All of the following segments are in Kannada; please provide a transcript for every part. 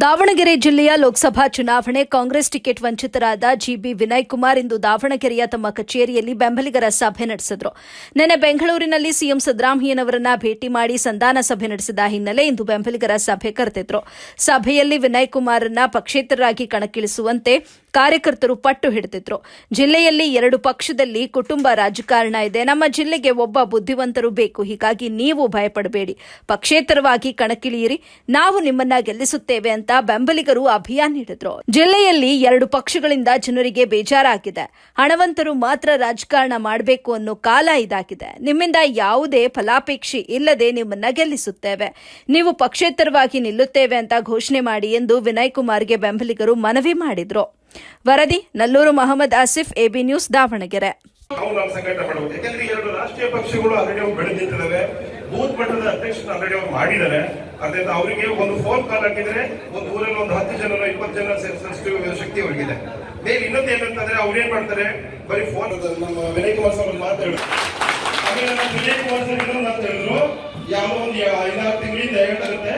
ದಾವಣಗೆರೆ ಜಿಲ್ಲೆಯ ಲೋಕಸಭಾ ಚುನಾವಣೆ ಕಾಂಗ್ರೆಸ್ ಟಿಕೆಟ್ ವಂಚಿತರಾದ ಜಿಬಿ ವಿನಯ್ ಕುಮಾರ್ ಇಂದು ದಾವಣಗೆರೆಯ ತಮ್ಮ ಕಚೇರಿಯಲ್ಲಿ ಬೆಂಬಲಿಗರ ಸಭೆ ನಡೆಸಿದರು. ನಿನ್ನೆ ಬೆಂಗಳೂರಿನಲ್ಲಿ ಸಿಎಂ ಸಿದ್ದರಾಮಯ್ಯನವರನ್ನ ಭೇಟಿ ಮಾಡಿ ಸಂಧಾನ ಸಭೆ ನಡೆಸಿದ ಹಿನ್ನೆಲೆ ಇಂದು ಬೆಂಬಲಿಗರ ಸಭೆ ಕರೆದಿದ್ರು. ಸಭೆಯಲ್ಲಿ ವಿನಯ್ ಕುಮಾರ್ನ ಪಕ್ಷೇತರರಾಗಿ ಕಣಕ್ಕಿಳಿಸುವಂತೆ ಕಾರ್ಯಕರ್ತರು ಪಟ್ಟು ಹಿಡಿದಿದ್ರು. ಜಿಲ್ಲೆಯಲ್ಲಿ 2 ಪಕ್ಷದಲ್ಲಿ ಕುಟುಂಬ ರಾಜಕಾರಣ ಇದೆ. ನಮ್ಮ ಜಿಲ್ಲೆಗೆ ಒಬ್ಬ ಬುದ್ಧಿವಂತರು ಬೇಕು. ಹೀಗಾಗಿ ನೀವು ಭಯಪಡಬೇಡಿ, ಪಕ್ಷೇತರವಾಗಿ ಕಣಕ್ಕಿಳಿಯಿರಿ, ನಾವು ನಿಮ್ಮನ್ನ ಗೆಲ್ಲಿಸುತ್ತೇವೆ ಅಂತ ಬೆಂಬಲಿಗರು ಅಭಿಯಾನ ನೀಡಿದ್ರು. ಜಿಲ್ಲೆಯಲ್ಲಿ 2 ಪಕ್ಷಗಳಿಂದ ಜನರಿಗೆ ಬೇಜಾರಾಗಿದೆ. ಹಣವಂತರು ಮಾತ್ರ ರಾಜಕಾರಣ ಮಾಡಬೇಕು ಅನ್ನೋ ಕಾಲ ಇದಾಗಿದೆ. ನಿಮ್ಮಿಂದ ಯಾವುದೇ ಫಲಾಪೇಕ್ಷೆ ಇಲ್ಲದೆ ನಿಮ್ಮನ್ನ ಗೆಲ್ಲಿಸುತ್ತೇವೆ. ನೀವು ಪಕ್ಷೇತರವಾಗಿ ನಿಲ್ಲುತ್ತೇವೆ ಅಂತ ಘೋಷಣೆ ಮಾಡಿ ಎಂದು ವಿನಯ್ ಕುಮಾರ್ಗೆ ಬೆಂಬಲಿಗರು ಮನವಿ ಮಾಡಿದ್ರು. ವರದಿ ನಲ್ಲೂರು ಮೊಹಮ್ಮದ್ ಆಸಿಫ್, ಎಬಿ ನ್ಯೂಸ್, ದಾವಣಗೆರೆ. ನಾವು ಸಂಘಟನೆ ಮಾಡಬಹುದು. ಯಾಕಂದ್ರೆ 2 ರಾಷ್ಟ್ರೀಯ ಪಕ್ಷಗಳು ಆಲ್ರೆಡಿ ಅವ್ರು ಬೆಳೆದಿಟ್ಟಿದ್ದಾವೆ. ಬೂತ್ ಮಟ್ಟದ ಅಧ್ಯಕ್ಷರು ಆಲ್ರೆಡಿ ಅವ್ರು ಮಾಡಿದ್ದಾರೆ. ಅದರಿಂದ ಅವರಿಗೆ ಒಂದು ಫೋನ್ ಕಾಲ್ ಹಾಕಿದ್ರೆ ಒಂದು ಊರಲ್ಲಿ ಒಂದು 10 ಜನ 20 ಜನ ಸೇರಿಸುವ ಶಕ್ತಿ ಅವರಿಗಿದೆ. ಬೇರೆ ಇನ್ನೊಂದು ಏನಂತಂದ್ರೆ ಅವ್ರೇನ್ ಮಾಡ್ತಾರೆ, ಬರೀ ಫೋನ್ ನಮ್ಮ ವಿನಯ್ ಕುಮಾರ್ ಸರ್ ಮಾತಾಡಿದ್ರು. ಆಮೇಲೆ ನಮ್ಮ ವಿನಯ್ ಕುಮಾರ್ ಸರ್ ಇನ್ನೊಂದು ಮಾತಾಡಿದ್ರು, ಯಾವ ಒಂದು 5-6 ತಿಂಗಳಿಂದ ಹೇಳುತ್ತೆ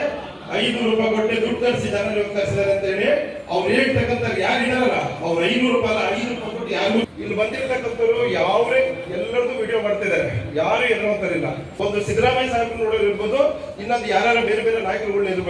500 ರೂಪಾಯಿ ಕೊಟ್ಟೆ ದುಡ್ಡು ಕರ್ಸಿದ್ದಾರೆ ಅಂತ ಹೇಳಿ ಅವ್ರು ಹೇಳ್ತಕ್ಕಂಥ ಯಾರು ಇದಾರಲ್ಲ ಅವ್ರು 500 ರೂಪಾಯಿ 500 ರೂಪಾಯಿ ಕೊಟ್ಟು ಯಾರು ಇಲ್ಲಿ ಬಂದಿರ್ತಕ್ಕಂಥವ್ರು ಯಾವ್ರೆ ಎಲ್ಲರದು ವಿಡಿಯೋ ಮಾಡ್ತಿದ್ದಾರೆ. ಯಾರು ಎನ್ನುವಂತರಿಲ್ಲ. ಒಂದು ಸಿದ್ದರಾಮಯ್ಯ ಸಾಹೇಬ್ ನೋಡೋದಿರ್ಬೋದು, ಇನ್ನೊಂದು ಯಾರು ಬೇರೆ ಬೇರೆ ನಾಯಕರುಗಳನ್ನ